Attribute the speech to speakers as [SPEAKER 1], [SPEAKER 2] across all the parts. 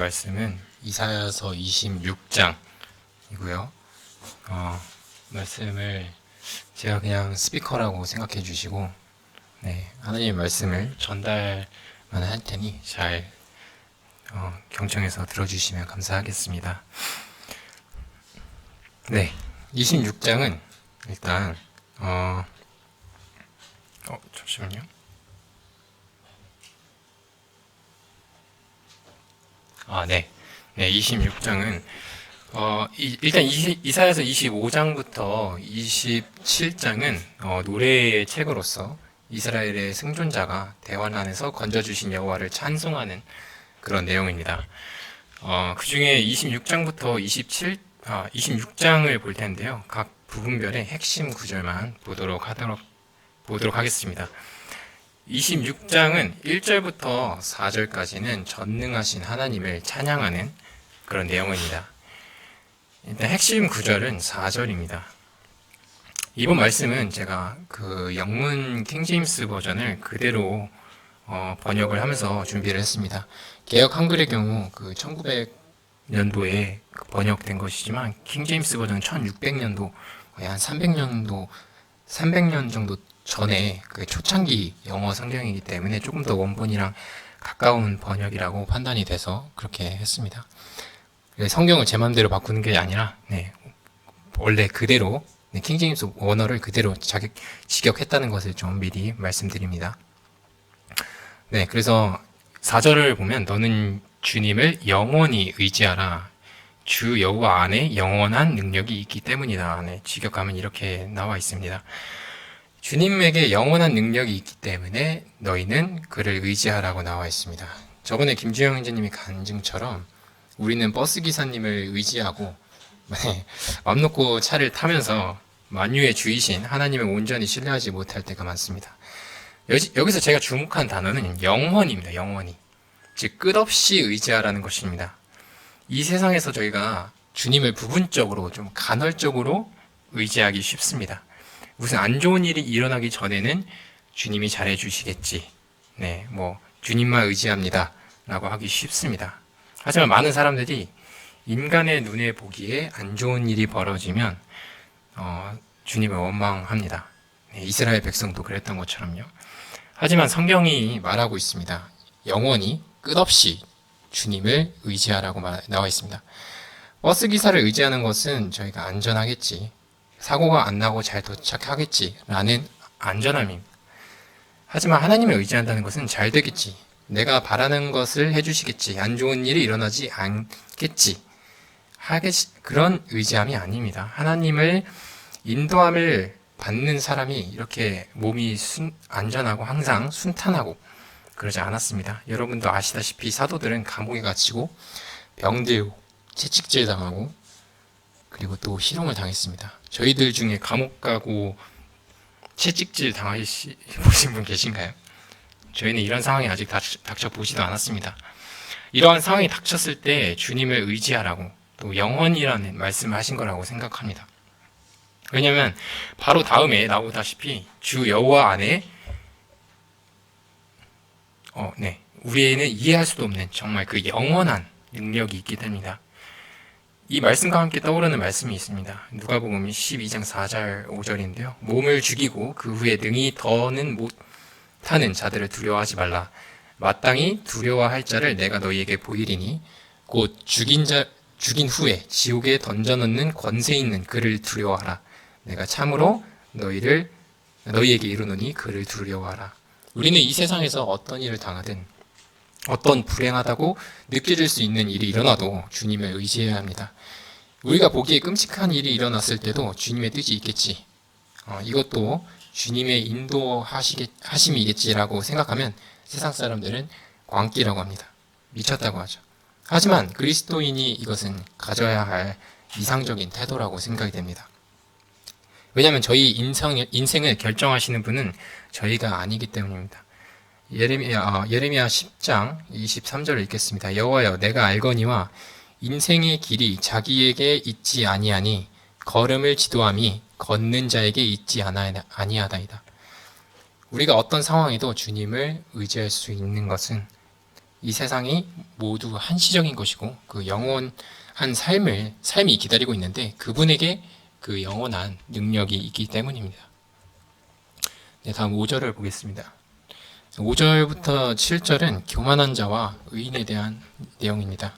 [SPEAKER 1] 말씀은 이사야서 26장이고요. 말씀을 제가 그냥 스피커라고 생각해 주시고, 하나님의 말씀을 전달만 할 테니 잘 경청해서 들어주시면 감사하겠습니다. 26장은 일단 잠시만요. 네. 26장은 일단 이사야서 25장부터 27장은 노래의 책으로서 이스라엘의 생존자가 대환란에서 건져주신 여호와를 찬송하는 그런 내용입니다. 그 중에 26장부터 26장을 볼 텐데요. 각 부분별의 핵심 구절만 보도록 하겠습니다. 26장은 1절부터 4절까지는 전능하신 하나님을 찬양하는 그런 내용입니다. 일단 핵심 구절은 4절입니다. 이번 말씀은 제가 그 영문 킹제임스 버전을 그대로 번역을 하면서 준비를 했습니다. 개역 한글의 경우 그 1900년도에 번역된 것이지만 킹제임스 버전은 1600년도 거의 한 300년 정도 전에 그 초창기 영어 성경이기 때문에 조금 더 원본이랑 가까운 번역이라고 판단이 돼서 그렇게 했습니다. 성경을 제 마음대로 바꾸는 게 아니라 원래 그대로 킹제임스 원어를 그대로 직역했다는 것을 좀 미리 말씀드립니다. 그래서 4절을 보면 너는 주님을 영원히 의지하라. 주 여호와 안에 영원한 능력이 있기 때문이다. 직역하면 이렇게 나와 있습니다. 주님에게 영원한 능력이 있기 때문에 너희는 그를 의지하라고 나와 있습니다. 저번에 김주영 형제님이 간증처럼 우리는 버스 기사님을 의지하고 맘 놓고 차를 타면서 만유의 주이신 하나님을 온전히 신뢰하지 못할 때가 많습니다. 여기서 제가 주목한 단어는 영원입니다. 영원히. 즉 끝없이 의지하라는 것입니다. 이 세상에서 저희가 주님을 부분적으로 좀 간헐적으로 의지하기 쉽습니다. 무슨 안 좋은 일이 일어나기 전에는 주님이 잘해 주시겠지. 주님만 의지합니다. 라고 하기 쉽습니다. 하지만 많은 사람들이 인간의 눈에 보기에 안 좋은 일이 벌어지면 주님을 원망합니다. 이스라엘 백성도 그랬던 것처럼요. 하지만 성경이 말하고 있습니다. 영원히 끝없이 주님을 의지하라고 나와 있습니다. 버스 기사를 의지하는 것은 저희가 안전하겠지, 사고가 안 나고 잘 도착하겠지 라는 안전함입니다. 하지만 하나님을 의지한다는 것은 잘 되겠지, 내가 바라는 것을 해주시겠지, 안 좋은 일이 일어나지 않겠지, 그런 의지함이 아닙니다. 하나님을 인도함을 받는 사람이 이렇게 몸이 안전하고 항상 순탄하고 그러지 않았습니다. 여러분도 아시다시피 사도들은 감옥에 갇히고 병들고 채찍질 당하고 그리고 또 희롱을 당했습니다. 저희들 중에 감옥 가고 채찍질 보신 분 계신가요? 저희는 이런 상황이 아직 닥쳐보지도 않았습니다. 이러한 상황이 닥쳤을 때 주님을 의지하라고, 또 영원이라는 말씀을 하신 거라고 생각합니다. 왜냐하면 바로 다음에 나오다시피 주 여호와 안에 우리에는 이해할 수도 없는 정말 그 영원한 능력이 있기 때문이다. 이 말씀과 함께 떠오르는 말씀이 있습니다. 누가복음 12장 4절 5절인데요. 몸을 죽이고 그 후에 능히 더는 못하는 자들을 두려워하지 말라. 마땅히 두려워할 자를 내가 너희에게 보이리니 곧 죽인 후에 지옥에 던져넣는 권세 있는 그를 두려워하라. 내가 참으로 너희에게 이르노니 그를 두려워하라. 우리는 이 세상에서 어떤 일을 당하든 어떤 불행하다고 느껴질 수 있는 일이 일어나도 주님을 의지해야 합니다. 우리가 보기에 끔찍한 일이 일어났을 때도 주님의 뜻이 있겠지, 이것도 주님의 인도하심이겠지라고 생각하면 세상 사람들은 광기라고 합니다. 미쳤다고 하죠. 하지만 그리스도인이 이것은 가져야 할 이상적인 태도라고 생각이 됩니다. 왜냐하면 저희 인생을 결정하시는 분은 저희가 아니기 때문입니다. 예레미야 10장 23절을 읽겠습니다. 여호와여, 내가 알거니와 인생의 길이 자기에게 있지 아니하니 걸음을 지도함이 걷는 자에게 있지 아니하다이다. 우리가 어떤 상황에도 주님을 의지할 수 있는 것은 이 세상이 모두 한시적인 것이고 그 영원한 삶이 기다리고 있는데 그분에게 그 영원한 능력이 있기 때문입니다. 네, 다음 5절을 보겠습니다. 5절부터 7절은 교만한 자와 의인에 대한 내용입니다.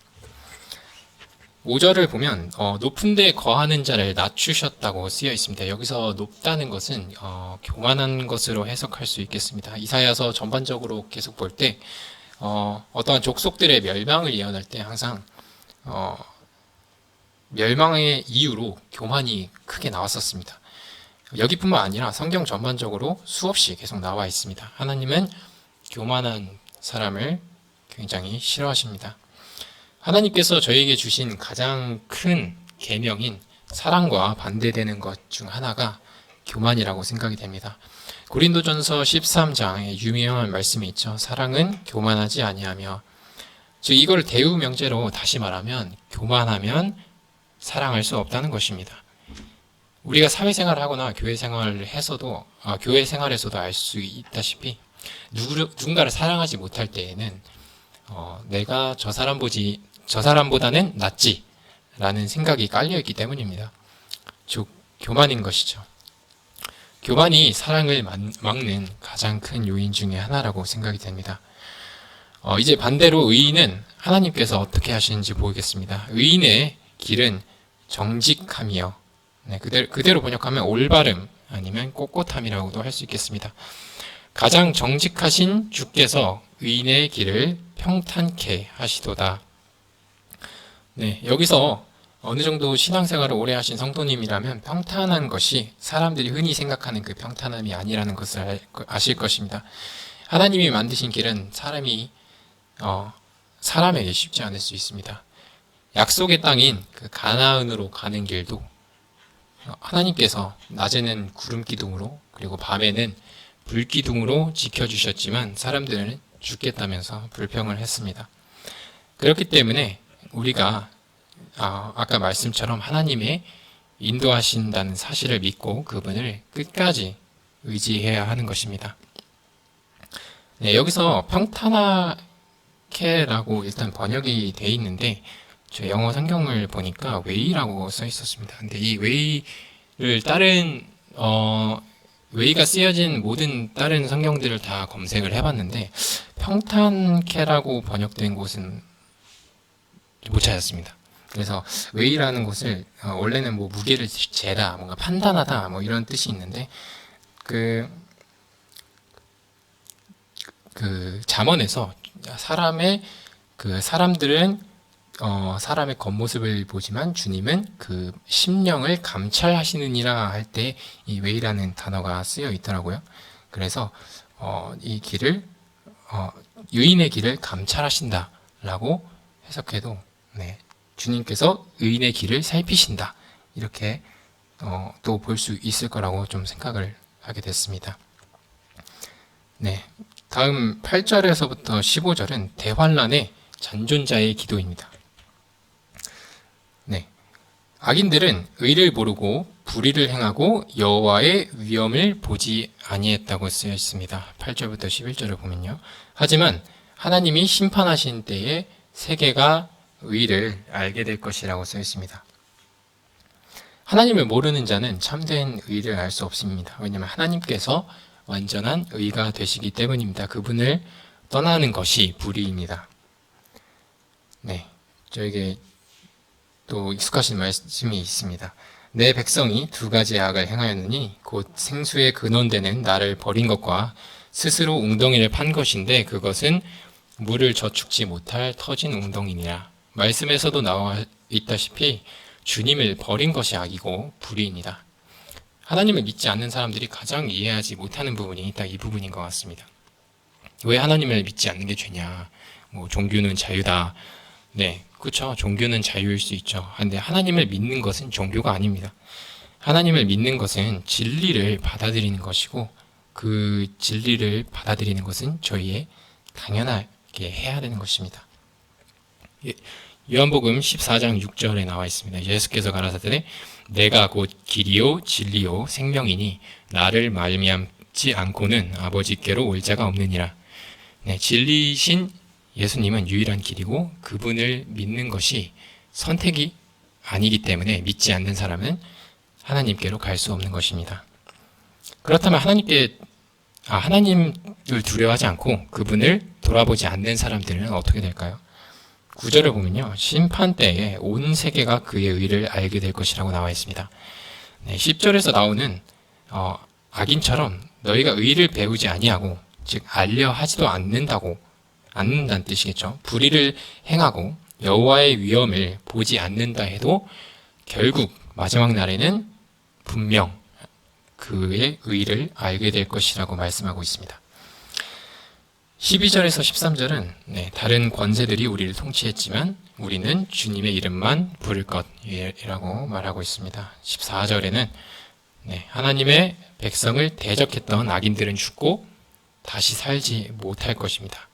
[SPEAKER 1] 5절을 보면 높은 데 거하는 자를 낮추셨다고 쓰여 있습니다. 여기서 높다는 것은 교만한 것으로 해석할 수 있겠습니다. 이사야서 전반적으로 계속 볼 때 어떠한 족속들의 멸망을 예언할 때 항상 멸망의 이유로 교만이 크게 나왔었습니다. 여기뿐만 아니라 성경 전반적으로 수없이 계속 나와 있습니다. 하나님은 교만한 사람을 굉장히 싫어하십니다. 하나님께서 저에게 주신 가장 큰 계명인 사랑과 반대되는 것 중 하나가 교만이라고 생각이 됩니다. 고린도전서 13장에 유명한 말씀이 있죠. 사랑은 교만하지 아니하며, 즉 이걸 대우 명제로 다시 말하면 교만하면 사랑할 수 없다는 것입니다. 우리가 사회생활을 하거나 교회 생활에서도 알 수 있다시피 누군가를 사랑하지 못할 때에는 내가 저 사람보다는 낫지라는 생각이 깔려있기 때문입니다. 즉 교만인 것이죠. 교만이 사랑을 막는 가장 큰 요인 중에 하나라고 생각이 됩니다. 이제 반대로 의인은 하나님께서 어떻게 하시는지 보겠습니다. 의인의 길은 정직함이요. 네, 그대로 번역하면 올바름 아니면 꼿꼿함이라고도 할 수 있겠습니다. 가장 정직하신 주께서 의인의 길을 평탄케 하시도다. 네, 여기서 어느 정도 신앙생활을 오래 하신 성도님이라면 평탄한 것이 사람들이 흔히 생각하는 그 평탄함이 아니라는 것을 아실 것입니다. 하나님이 만드신 길은 사람에게 쉽지 않을 수 있습니다. 약속의 땅인 그 가나안으로 가는 길도 하나님께서 낮에는 구름 기둥으로 그리고 밤에는 불 기둥으로 지켜주셨지만 사람들은 죽겠다면서 불평을 했습니다. 그렇기 때문에 우리가 아까 말씀처럼 하나님의 인도하신다는 사실을 믿고 그분을 끝까지 의지해야 하는 것입니다. 네, 여기서 평탄하게라고 일단 번역이 돼 있는데 저 영어 성경을 보니까 웨이라고 써 있었습니다. 근데 이 웨이를 웨이가 쓰여진 모든 다른 성경들을 다 검색을 해봤는데 평탄케라고 번역된 곳은 못 찾았습니다. 그래서 웨이라는 것을 원래는 뭐 무게를 재다, 뭔가 판단하다, 뭐 이런 뜻이 있는데 그 잠언에서 사람들은 사람의 겉모습을 보지만 주님은 그 심령을 감찰하시느니라 할 때 이 웨이라는 단어가 쓰여 있더라고요. 그래서 이 길을 의인의 길을 감찰하신다라고 해석해도 네, 주님께서 의인의 길을 살피신다 이렇게 또 볼 수 있을 거라고 좀 생각을 하게 됐습니다. 네, 다음 8절에서부터 15절은 대환란의 잔존자의 기도입니다. 네, 악인들은 의를 모르고 불의를 행하고 여호와의 위엄을 보지 아니했다고 쓰여 있습니다. 8절부터 11절을 보면요. 하지만 하나님이 심판하신 때에 세계가 의를 알게 될 것이라고 쓰여 있습니다. 하나님을 모르는 자는 참된 의를 알 수 없습니다. 왜냐하면 하나님께서 완전한 의가 되시기 때문입니다. 그분을 떠나는 것이 불의입니다. 네, 저에게 또 익숙하신 말씀이 있습니다. 내 백성이 두 가지 악을 행하였느니 곧 생수의 근원되는 나를 버린 것과 스스로 웅덩이를 판 것인데 그것은 물을 저축지 못할 터진 웅덩이니라. 말씀에서도 나와 있다시피 주님을 버린 것이 악이고 불의입니다. 하나님을 믿지 않는 사람들이 가장 이해하지 못하는 부분이 딱 이 부분인 것 같습니다. 왜 하나님을 믿지 않는 게 죄냐? 뭐 종교는 자유다. 네, 그렇죠. 종교는 자유일 수 있죠. 근데 하나님을 믿는 것은 종교가 아닙니다. 하나님을 믿는 것은 진리를 받아들이는 것이고 그 진리를 받아들이는 것은 저희의 당연하게 해야 되는 것입니다. 요한복음 14장 6절에 나와 있습니다. 예수께서 가라사대 내가 곧 길이요 진리요 생명이니 나를 말미암지 않고는 아버지께로 올 자가 없느니라. 네, 진리신 예수님은 유일한 길이고 그분을 믿는 것이 선택이 아니기 때문에 믿지 않는 사람은 하나님께로 갈 수 없는 것입니다. 그렇다면 하나님을 두려워하지 않고 그분을 돌아보지 않는 사람들은 어떻게 될까요? 9절을 보면요. 심판 때에 온 세계가 그의 의를 알게 될 것이라고 나와 있습니다. 10절에서 나오는 악인처럼 너희가 의를 배우지 아니하고 즉 알려 하지도 않는다는 뜻이겠죠. 불의를 행하고 여호와의 위엄을 보지 않는다 해도 결국 마지막 날에는 분명 그의 의를 알게 될 것이라고 말씀하고 있습니다. 12절에서 13절은 다른 권세들이 우리를 통치했지만 우리는 주님의 이름만 부를 것이라고 말하고 있습니다. 14절에는 하나님의 백성을 대적했던 악인들은 죽고 다시 살지 못할 것입니다.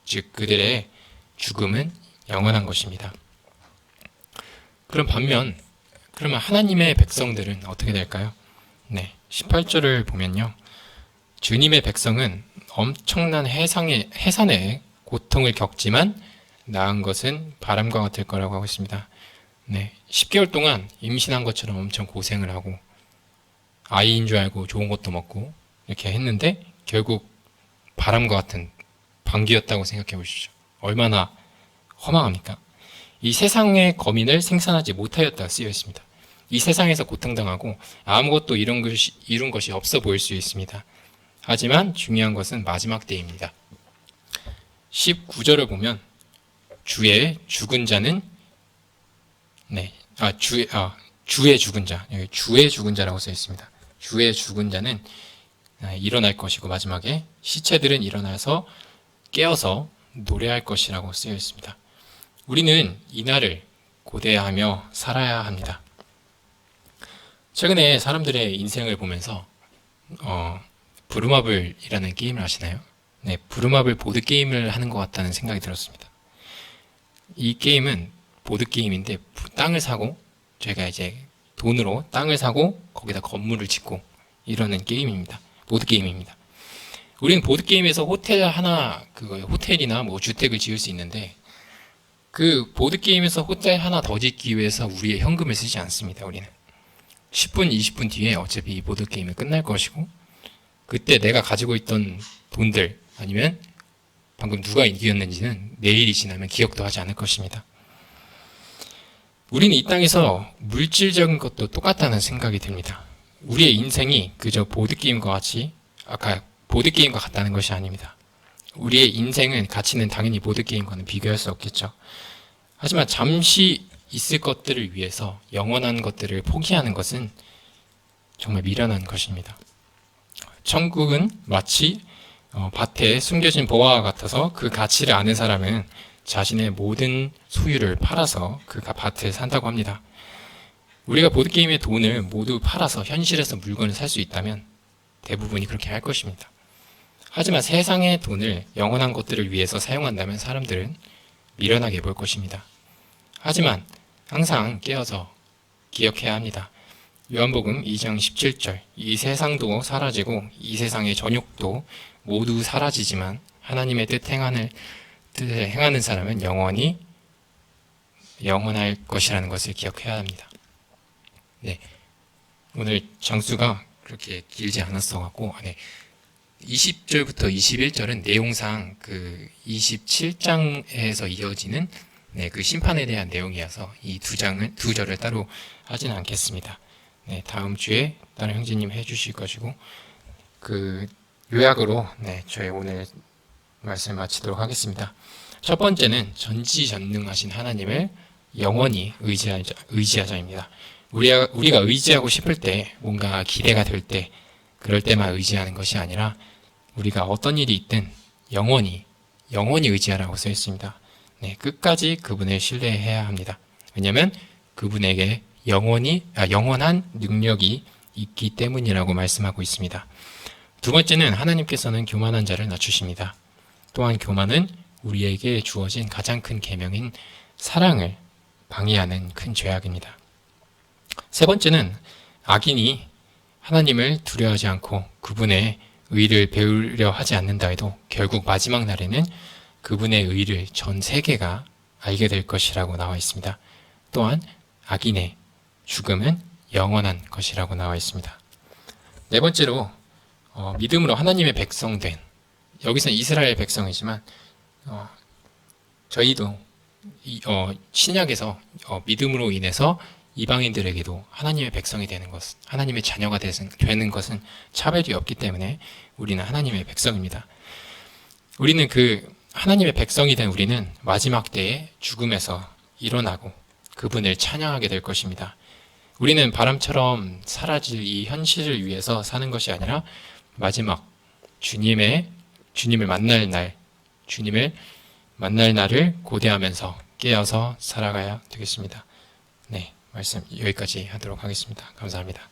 [SPEAKER 1] 즉 그들의 죽음은 영원한 것입니다. 그러면 하나님의 백성들은 어떻게 될까요? 18절을 보면요. 주님의 백성은 엄청난 해산의 고통을 겪지만 나은 것은 바람과 같을 거라고 하고 있습니다. 10개월 동안 임신한 것처럼 엄청 고생을 하고 아이인 줄 알고 좋은 것도 먹고 이렇게 했는데 결국 바람과 같은 방귀였다고 생각해 보시죠. 얼마나 허망합니까? 이 세상의 거민을 생산하지 못하였다가 쓰여 있습니다. 이 세상에서 고통당하고 아무것도 이룬 것이 없어 보일 수 있습니다. 하지만 중요한 것은 마지막 때입니다. 19절을 보면 주의 죽은 자는 주의 죽은 자, 여기 주의 죽은 자라고 써 있습니다. 주의 죽은 자는 일어날 것이고 마지막에 시체들은 일어나서 깨어서 노래할 것이라고 쓰여 있습니다. 우리는 이날을 고대하며 살아야 합니다. 최근에 사람들의 인생을 보면서 부루마블이라는 게임을 아시나요? 부루마블 보드게임을 하는 것 같다는 생각이 들었습니다. 이 게임은 보드게임인데 땅을 사고 저희가 이제 돈으로 땅을 사고 거기다 건물을 짓고 이러는 게임입니다. 보드게임입니다. 우리는 보드게임에서 호텔이나 뭐 주택을 지을 수 있는데 그 보드게임에서 호텔 하나 더 짓기 위해서 우리의 현금을 쓰지 않습니다. 우리는 10분, 20분 뒤에 어차피 이 보드게임은 끝날 것이고 그때 내가 가지고 있던 돈들 아니면 방금 누가 이겼는지는 내일이 지나면 기억도 하지 않을 것입니다. 우리는 이 땅에서 물질적인 것도 똑같다는 생각이 듭니다. 우리의 인생이 그저 보드게임과 같다는 것이 아닙니다. 우리의 인생은 가치는 당연히 보드게임과는 비교할 수 없겠죠. 하지만 잠시 있을 것들을 위해서 영원한 것들을 포기하는 것은 정말 미련한 것입니다. 천국은 마치 밭에 숨겨진 보화와 같아서 그 가치를 아는 사람은 자신의 모든 소유를 팔아서 그 밭을 산다고 합니다. 우리가 보드게임의 돈을 모두 팔아서 현실에서 물건을 살 수 있다면 대부분이 그렇게 할 것입니다. 하지만 세상의 돈을 영원한 것들을 위해서 사용한다면 사람들은 미련하게 볼 것입니다. 하지만 항상 깨어서 기억해야 합니다. 요한복음 2장 17절 이 세상도 사라지고 이 세상의 전욕도 모두 사라지지만 하나님의 뜻을 행하는 사람은 영원할 것이라는 것을 기억해야 합니다. 오늘 장수가 그렇게 길지 않았어 갖고 20절부터 21절은 내용상 그 27장에서 이어지는 그 심판에 대한 내용이어서 이 두 절을 따로 하지는 않겠습니다. 다음 주에 다른 형제님 해주실 것이고 그 요약으로 저희 오늘 말씀 마치도록 하겠습니다. 첫 번째는 전지전능하신 하나님을 영원히 의지하자입니다. 우리가 의지하고 싶을 때 뭔가 기대가 될 때 그럴 때만 의지하는 것이 아니라 우리가 어떤 일이 있든 영원히 의지하라고 써 있습니다. 끝까지 그분을 신뢰해야 합니다. 왜냐하면 그분에게 영원한 능력이 있기 때문이라고 말씀하고 있습니다. 두 번째는 하나님께서는 교만한 자를 낮추십니다. 또한 교만은 우리에게 주어진 가장 큰 계명인 사랑을 방해하는 큰 죄악입니다. 세 번째는 악인이 하나님을 두려워하지 않고 그분의 의를 배우려 하지 않는다 해도 결국 마지막 날에는 그분의 의를 전 세계가 알게 될 것이라고 나와 있습니다. 또한 악인의 죽음은 영원한 것이라고 나와 있습니다. 네 번째로 믿음으로 하나님의 백성된, 여기서는 이스라엘 백성이지만 저희도 신약에서 믿음으로 인해서 이방인들에게도 하나님의 백성이 되는 것, 하나님의 자녀가 되는 것은 차별이 없기 때문에 우리는 하나님의 백성입니다. 우리는 하나님의 백성이 된 우리는 마지막 때에 죽음에서 일어나고 그분을 찬양하게 될 것입니다. 우리는 바람처럼 사라질 이 현실을 위해서 사는 것이 아니라 마지막 주님을 만날 날을 고대하면서 깨어서 살아가야 되겠습니다. 네, 말씀 여기까지 하도록 하겠습니다. 감사합니다.